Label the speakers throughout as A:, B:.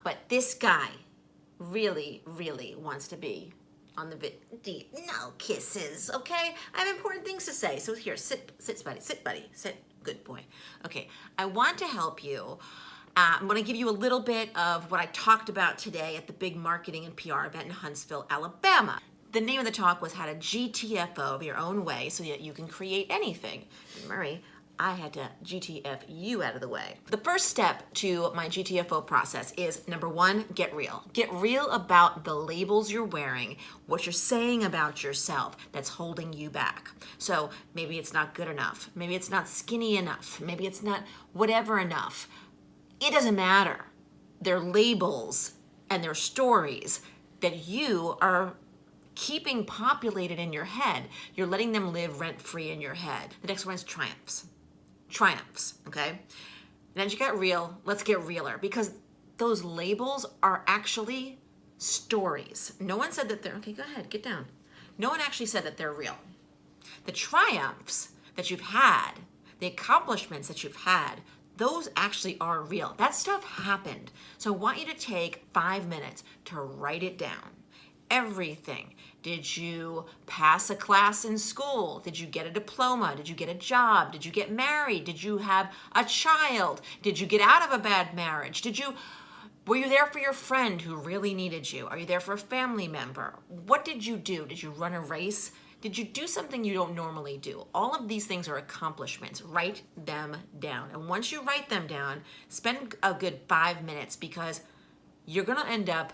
A: but this guy really, really wants to be on the video. No kisses, okay? I have important things to say. So here, sit, buddy, sit. Good boy. Okay, I want to help you. I'm going to give you a little bit of what I talked about today at the big marketing and PR event in Huntsville, Alabama. The name of the talk was how to GTFO of your own way so that you can create anything. Murray, I had to GTF you out of the way. The first step to my GTFO process is, number one, get real. Get real about the labels you're wearing, what you're saying about yourself that's holding you back. So maybe it's not good enough. Maybe it's not skinny enough. Maybe it's not whatever enough. It doesn't matter. They're labels and they're stories that you are keeping populated in your head. You're letting them live rent-free in your head. The next one is triumphs. Triumphs, okay? Then you got real. Let's get realer, because those labels are actually stories. No one said that they're, okay, go ahead, get down. No one actually said that they're real. The triumphs that you've had, the accomplishments that you've had, those actually are real. That stuff happened. So I want you to take 5 minutes to write it down. Everything. Did you pass a class in school? Did you get a diploma? Did you get a job? Did you get married? Did you have a child? Did you get out of a bad marriage? Were you there for your friend who really needed you? Are you there for a family member? What did you do? Did you run a race? Did you do something you don't normally do? All of these things are accomplishments. Write them down. And once you write them down, spend a good 5 minutes, because you're going to end up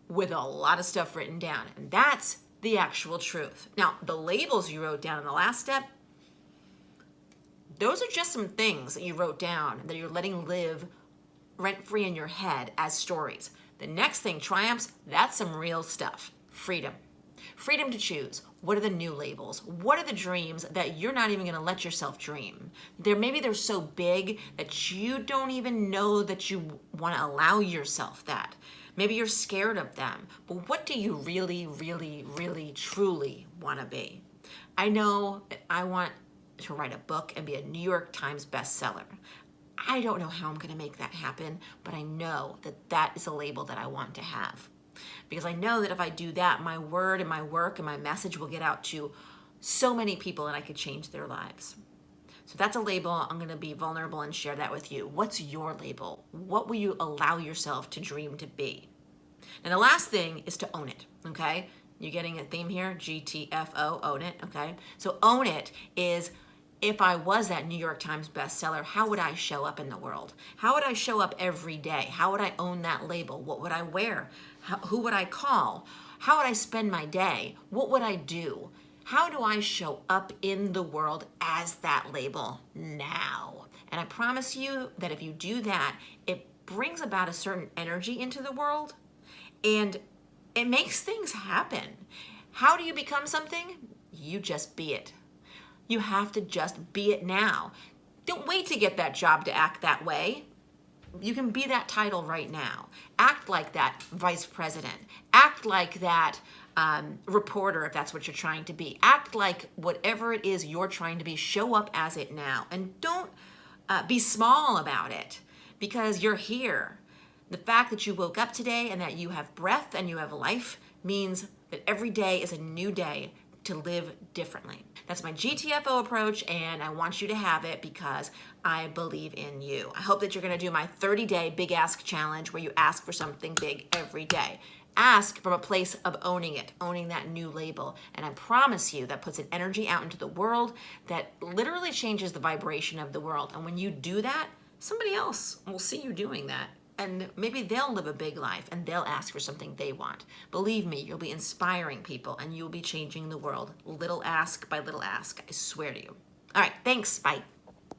A: with a lot of stuff written down. And that's the actual truth. Now, the labels you wrote down in the last step, those are just some things that you wrote down that you're letting live rent-free in your head as stories. The next thing, triumphs, that's some real stuff. Freedom. Freedom to choose. What are the new labels? What are the dreams that you're not even going to let yourself dream? Maybe they're so big that you don't even know that you want to allow yourself that. Maybe you're scared of them, but what do you really, really, really, truly want to be? I know that I want to write a book and be a New York Times bestseller. I don't know how I'm going to make that happen, but I know that that is a label that I want to have. Because I know that if I do that, my word and my work and my message will get out to so many people and I could change their lives. So that's a label. I'm going to be vulnerable and share that with you. What's your label? What will you allow yourself to dream to be? And the last thing is to own it, okay? You getting a theme here? GTFO, own it, okay? So own it is, if I was that New York Times bestseller, how would I show up in the world? How would I show up every day? How would I own that label? What would I wear? Who would I call? How would I spend my day? What would I do? How do I show up in the world as that label now? And I promise you that if you do that, it brings about a certain energy into the world and it makes things happen. How do you become something? You just be it. You have to just be it now. Don't wait to get that job to act that way. You can be that title right now. Act like that vice president. Act like that reporter, if that's what you're trying to be. Act like whatever it is you're trying to be. Show up as it now. And don't be small about it, because you're here. The fact that you woke up today and that you have breath and you have life means that every day is a new day to live differently. That's my GTFO approach, and I want you to have it because I believe in you. I hope that you're gonna do my 30-day Big Ask Challenge, where you ask for something big every day. Ask from a place of owning it, owning that new label. And I promise you that puts an energy out into the world that literally changes the vibration of the world. And when you do that, somebody else will see you doing that. And maybe they'll live a big life and they'll ask for something they want. Believe me, you'll be inspiring people and you'll be changing the world. Little ask by little ask, I swear to you. All right, thanks, bye.